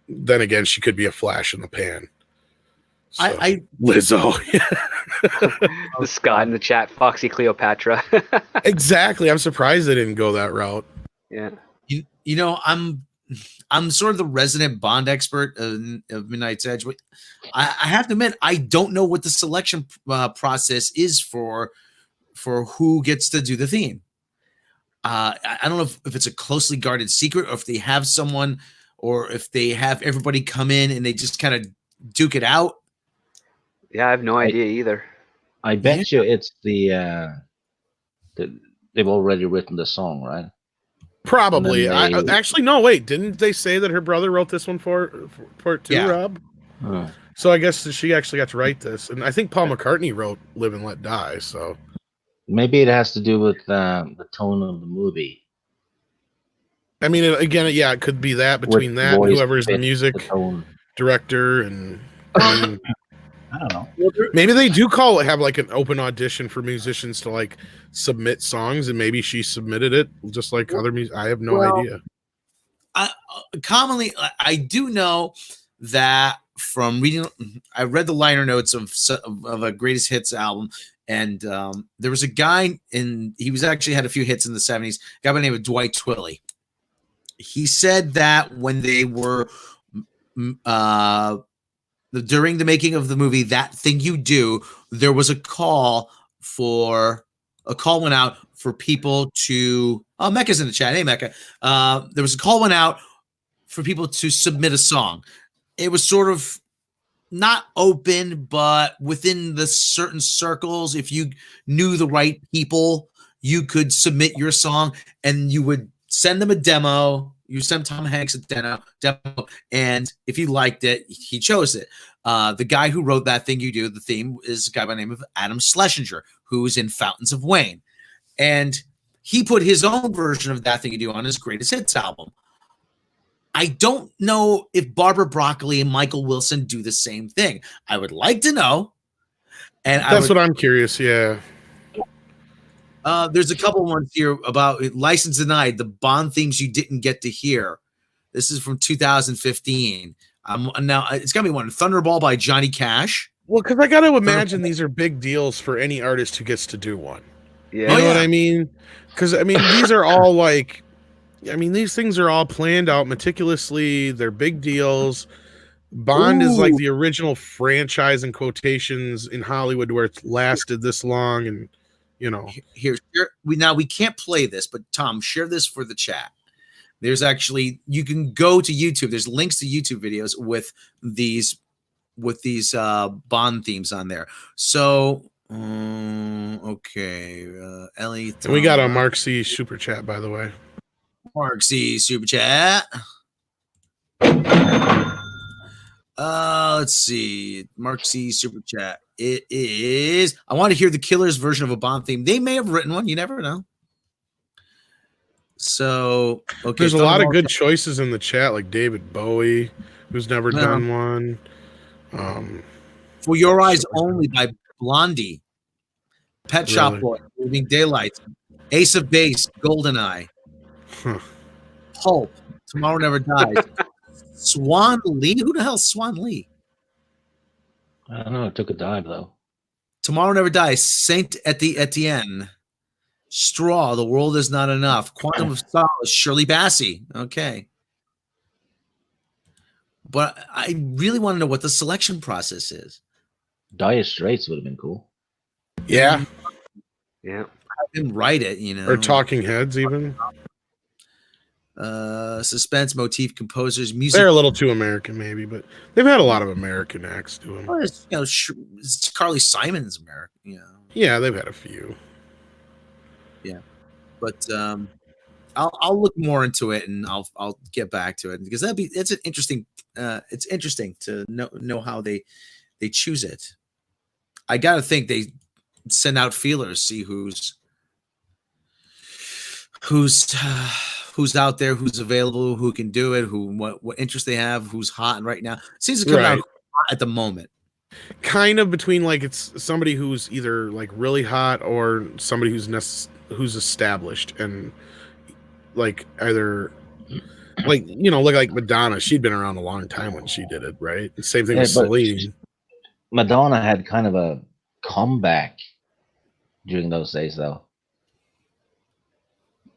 then again, she could be a flash in the pan. So, Lizzo. The Scott in the chat, Foxy Cleopatra. Exactly. I'm surprised they didn't go that route. Yeah. You know, I'm sort of the resident Bond expert of Midnight's Edge, but I have to admit I don't know what the selection process is for who gets to do the theme. I don't know if it's a closely guarded secret, or if they have someone, or if they have everybody come in and they just kind of duke it out. Yeah, I have no idea either. I bet you it's they've already written the song, right? Probably. And then Actually, no, wait. Didn't they say that her brother wrote this one for it too, Yeah. Rob? Oh. So I guess she actually got to write this. And I think Paul McCartney wrote Live and Let Die. So Maybe it has to do with the tone of the movie. I mean, it could be that between With that and voice whoever's the fit music the tone. director. And I mean, I don't know. maybe they do have like an open audition for musicians to like submit songs, and maybe she submitted it just like other music. I have no idea. Commonly, I do know that from reading, I read the liner notes of a greatest hits album, and there was a guy he was actually had a few hits in the 70s, a guy by the name of Dwight Twilley. He said that when they were during the making of the movie That Thing You Do, there was a call went out for people to. Oh, Mecca's in the chat. Hey, Mecca. There was a call went out for people to submit a song. It was sort of not open, but within the certain circles, if you knew the right people, you could submit your song, and you would send them a demo. You send Tom Hanks a demo, and if he liked it, he chose it. The guy who wrote That Thing You Do, the theme, is a guy by the name of Adam Schlesinger, who's in Fountains of Wayne. And he put his own version of That Thing You Do on his Greatest Hits album. I don't know if Barbara Broccoli and Michael Wilson do the same thing. I would like to know. And That's what I'm curious. Yeah. There's a couple ones here about License Denied, the Bond themes you didn't get to hear. This is from 2015. Now it's got to be one. Thunderball by Johnny Cash. Well, because I got to imagine these are big deals for any artist who gets to do one. Yeah. You know what I mean? Because, I mean, these are all like, I mean, these things are all planned out meticulously. They're big deals. Bond is like the original franchise in quotations in Hollywood where it's lasted this long. And, you know, we can't play this, but Tom, share this for the chat. There's actually, you can go to YouTube. There's links to YouTube videos with these Bond themes on there. So, okay, Ellie. And we got a Mark C super chat, by the way. Mark C super chat. Let's see. Mark C super chat. It is. I want to hear the Killers version of a Bond theme. They may have written one. You never know. So, okay. There's a lot of good choices in the chat, like David Bowie, who's never done one. For Your Eyes Only by Blondie. Pet Shop Boy, Living Daylights, Ace of Base, Goldeneye, Pulp, Tomorrow Never Dies, Swan Lee. Who the hell is Swan Lee? I don't know. It took a dive though. Tomorrow Never Dies, Saint Etienne, Straw, The World Is Not Enough, Quantum of Solace, Shirley Bassey. Okay. But I really want to know what the selection process is. Dire Straits would have been cool. Yeah. Yeah. I didn't write it, you know. Or Talking Heads, even. Suspense, motif, composers, music. They're a little too American, maybe, but they've had a lot of American acts do them. Well, it's, it's Carly Simon's American, you know. Yeah, they've had a few. Yeah, but I'll look more into it and I'll get back to it because it's an interesting. It's interesting to know how they choose it. I gotta think they send out feelers, see who's out there, who's available, who can do it, what interest they have, who's hot right now. It seems to come out hot at the moment. Kind of between like it's somebody who's either like really hot or somebody who's established and like either like like Madonna. She'd been around a long time when she did it, right? The same thing with Celine. Madonna had kind of a comeback during those days, though.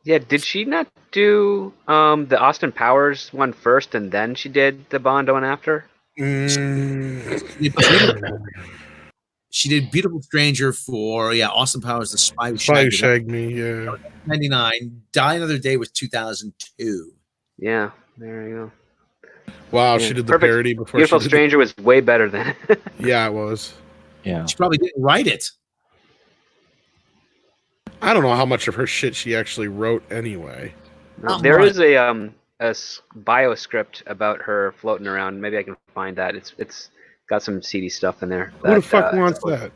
Yeah, did she not do the Austin Powers one first and then she did the Bond one after? She did Beautiful Stranger for Austin Powers, The Spy Who Shagged Me, yeah. 99. Die Another Day was 2002. Yeah, there you go. Wow, she did the parody before. Beautiful Stranger was way better than it. Yeah, it was. Yeah. She probably didn't write it. I don't know how much of her shit she actually wrote anyway. There is a bio script about her floating around. Maybe I can find that. It's got some seedy stuff in there. Who the fuck wants that?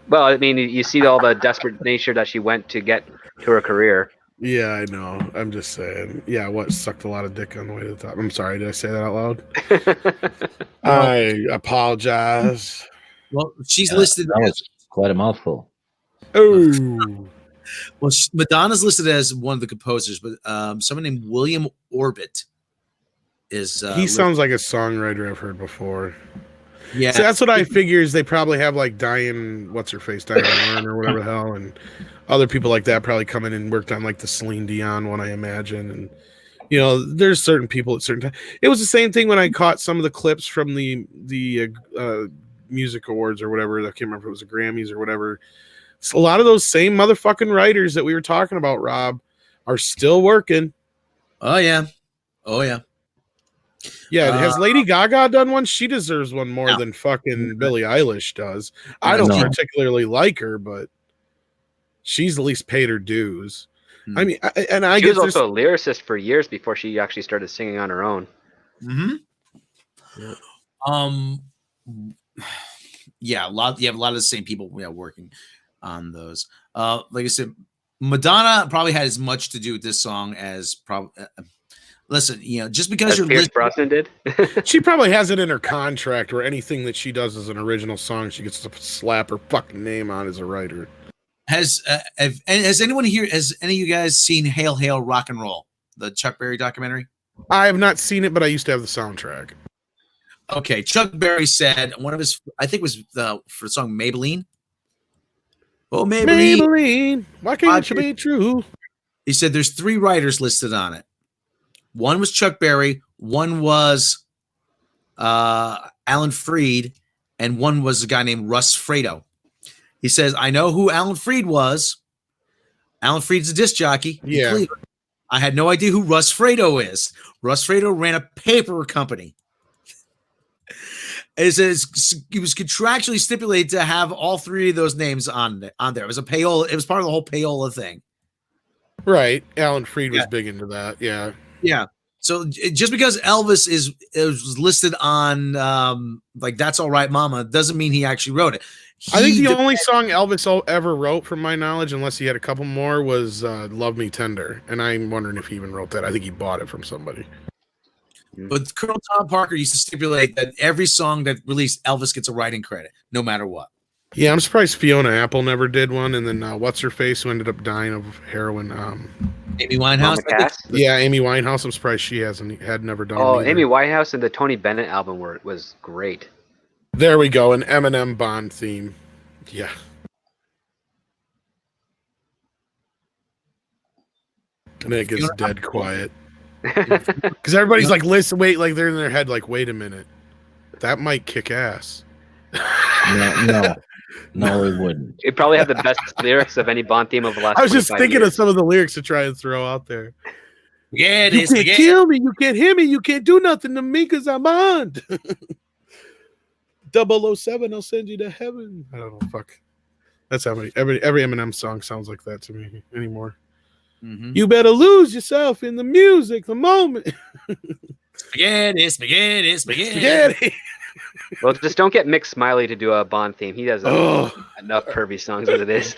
Well, I mean, you see all the desperate nature that she went to get to her career. Yeah, I know. I'm just saying. Yeah, sucked a lot of dick on the way to the top. I'm sorry. Did I say that out loud? I apologize. Well, she's listed. That was quite a mouthful. Oh. Well, Madonna's listed as one of the composers, but someone named William Orbit is. He sounds like a songwriter I've heard before. Yeah, so that's what I figure is they probably have like Diane Warren or whatever the hell, and other people like that probably come in and worked on like the Celine Dion one, I imagine, and You know, there's certain people at certain times. It was the same thing when I caught some of the clips from the music awards or whatever. I can't remember if it was the Grammys or whatever. So a lot of those same motherfucking writers that we were talking about, Rob, are still working. Oh yeah. Oh yeah. Yeah, has Lady Gaga done one? She deserves one more No. than fucking Billie Eilish does. I don't No. particularly like her, but she's at least paid her dues. Hmm. I mean, I She guess was also a lyricist for years before she actually started singing on her own. Mm-hmm. Yeah, you have a lot of the same people working on those. Like I said, Madonna probably had as much to do with this song as probably. Listen, just because As you're Pierce listening, Brosnan did. she probably has it in her contract where anything that she does as an original song, she gets to slap her fucking name on as a writer. has anyone here? Has any of you guys seen "Hail Hail Rock and Roll," the Chuck Berry documentary? I have not seen it, but I used to have the soundtrack. Okay, Chuck Berry said one of his, I think it was for the song Maybelline. Oh, Maybelline, why can't you be true? He said there's 3 writers listed on it. One was Chuck Berry, one was Alan Freed, and one was a guy named Russ Fredo. He says, I know who Alan Freed was. Alan Freed's a disc jockey. Yeah. In Cleveland. I had no idea who Russ Fredo is. Russ Fredo ran a paper company. It says he was contractually stipulated to have all 3 of those names on there. It was a payola. It was part of the whole payola thing. Right. Alan Freed was big into that. Yeah. Yeah. So just because Elvis was listed on like That's All Right Mama doesn't mean he actually wrote it. I think the only song Elvis ever wrote, from my knowledge, unless he had a couple more, was Love Me Tender. And I'm wondering if he even wrote that. I think he bought it from somebody. But Colonel Tom Parker used to stipulate that every song that released, Elvis gets a writing credit, no matter what. Yeah, I'm surprised Fiona Apple never did one. And then what's her face, who ended up dying of heroin? Amy Winehouse. Yeah, Amy Winehouse. I'm surprised she had never done. Oh, Amy Winehouse and the Tony Bennett album was great. There we go, an Eminem Bond theme. Yeah. And then it gets dead quiet. Because everybody's like, listen, wait, like they're in their head, like, wait a minute. That might kick ass. No, it wouldn't. It probably had the best lyrics of any Bond theme of the last. I was just thinking years. of some of the lyrics to try and throw out there. Yeah, you can't kill me, you can't hear me, you can't do nothing to me because I'm Bond. 007, I'll send you to heaven. I don't know, fuck. That's how many every Eminem song sounds like that to me anymore. Mm-hmm. You better lose yourself in the music, the moment. Spaghetti. Well, just don't get Mick Smiley to do a Bond theme. He does enough pervy songs as it is.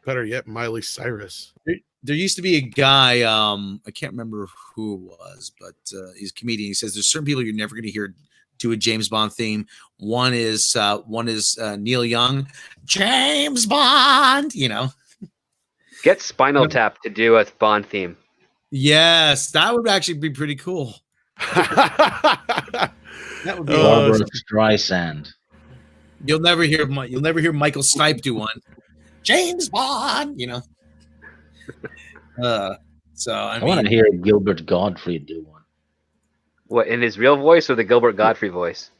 Better yet, Miley Cyrus. There used to be a guy, I can't remember who it was, but he's a comedian. He says there's certain people you're never going to hear do a James Bond theme. One is Neil Young, James Bond. Get Spinal Tap to do a Bond theme. Yes, that would actually be pretty cool. That would be Barbara Streisand. You'll never hear Michael Stipe do one. James Bond, So I want to hear Gilbert Gottfried do one. What, in his real voice or the Gilbert Gottfried voice?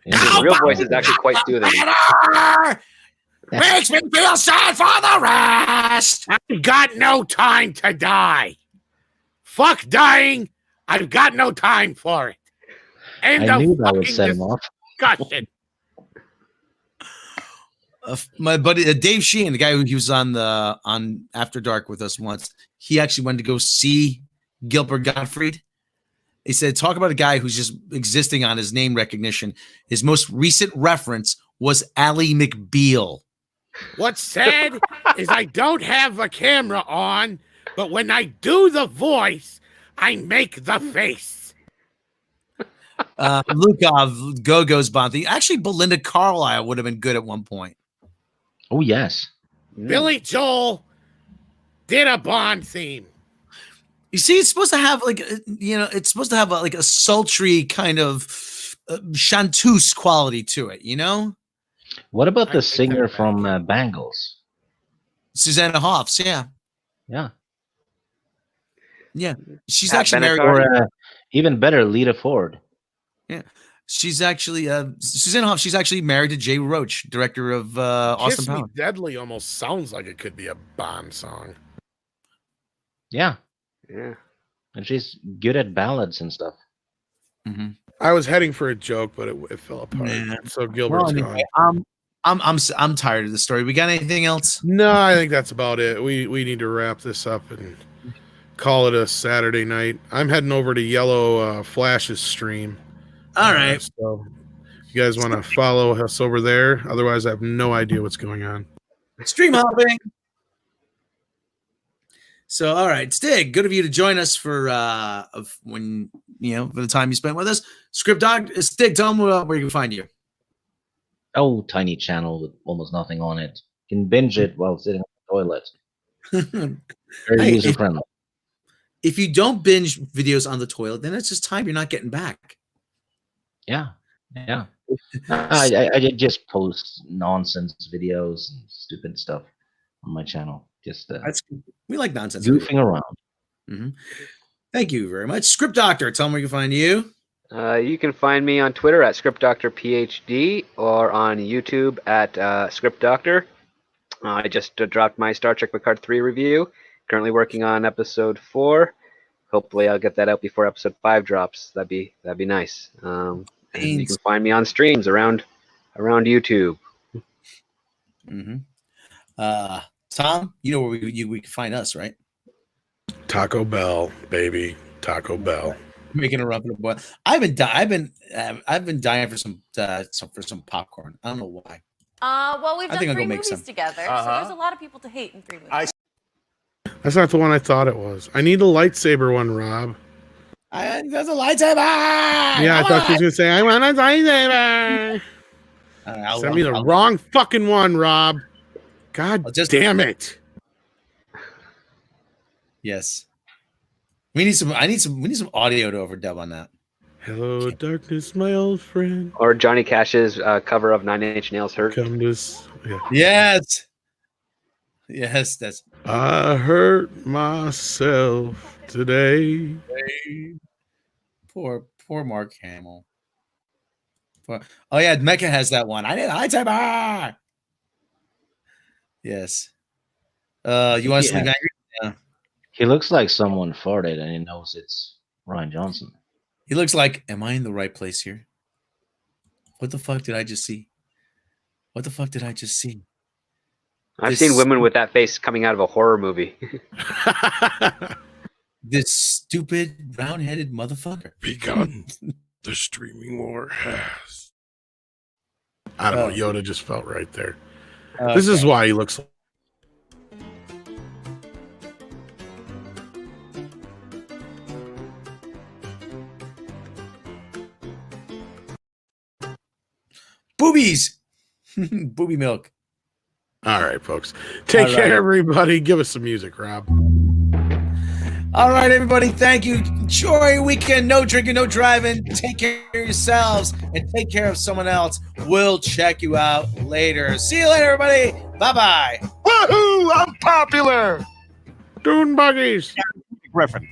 His real voice is actually quite soothing. Makes me feel sad for the rest. I've got no time to die. Fuck dying. I've got no time for it. I knew that would set him off. Discussion. My buddy Dave Sheehan, the guy who he was on After Dark with us once, he actually went to go see Gilbert Gottfried. He said, talk about a guy who's just existing on his name recognition. His most recent reference was Ally McBeal. What's sad is I don't have a camera on, but when I do the voice, I make the face. Lukov, Go-Go's Bond theme. Actually, Belinda Carlisle would have been good at one point. Oh, yes. Billy Joel did a Bond theme. You see, it's supposed to have it's supposed to have a sultry kind of chanteuse quality to it, What about the singer from Bangles? Susanna Hoffs, yeah. Yeah. Yeah, she's Pat actually married. Benatar. Or even better, Lita Ford. Yeah, she's actually Suzanne Hoff. She's actually married to Jay Roach, director of Austin Kiss Me Power. Deadly almost sounds like it could be a Bond song. Yeah, Yeah. and she's good at ballads and stuff. Mm-hmm. I was heading for a joke, but it fell apart. Yeah. So Gilbert's Well, anyway, I'm tired of the story. We got anything else? gone. No, I think that's about it. We need to wrap this up and call it a Saturday night. I'm heading over to Yellow Flash's stream. All right. So if you guys want to follow us over there, otherwise I have no idea what's going on. Stream hopping. So, all right, Stig, good of you to join us for when for the time you spent with us. Script Doc, Stig, tell them where you can find you. Oh, tiny channel with almost nothing on it. You can binge it while sitting on the toilet. Very Hey, user friendly. If you don't binge videos on the toilet, then it's just time you're not getting back. Yeah. I just post nonsense videos and stupid stuff on my channel. Just We like nonsense. goofing around. Mm-hmm. Thank you very much. Script Doctor, tell them where you can find you. You can find me on Twitter at ScriptDoctorPhD or on YouTube at ScriptDoctor. I just dropped my Star Trek Picard 3 review. Currently working on episode 4. Hopefully I'll get that out before episode 5 drops. That'd be nice. And you can find me on streams around YouTube. Mm-hmm. Tom, you know where we can find us, right? Taco Bell, baby. Taco Bell. Making a run for the boy. I've been dying for some popcorn. I don't know why. Well, we've I done think I'll go 3 make movies some. together, so there's a lot of people to hate in 3 movies. That's not the one I thought it was. I need a lightsaber one, Rob. That's a lightsaber. Yeah, I thought she was gonna say I want a lightsaber. Send me the wrong fucking one, Rob. God damn it. Yes. We need some audio to overdub on that. Hello, darkness, my old friend. Or Johnny Cash's cover of Nine Inch Nails Hurt. Come this. Yeah. Yes, that's. I hurt myself today. Poor Mark Hamill. Oh yeah, Mecca has that one. I need a lightsaber. Yes. You want to sleep angry? Yeah. He looks like someone farted and he knows it's Ryan Johnson. He looks like, am I in the right place here? What the fuck did I just see? I've seen women with that face coming out of a horror movie. This stupid, round-headed motherfucker. Begun. The streaming war has. I don't know. Yoda just felt right there. Okay. This is why he looks like. Boobies. Booby milk. All right, folks. Take care, everybody. Give us some music, Rob. All right, everybody. Thank you. Enjoy your weekend. No drinking, no driving. Take care of yourselves and take care of someone else. We'll check you out later. See you later, everybody. Bye-bye. Woohoo! I'm popular. Dune buggies. Griffin.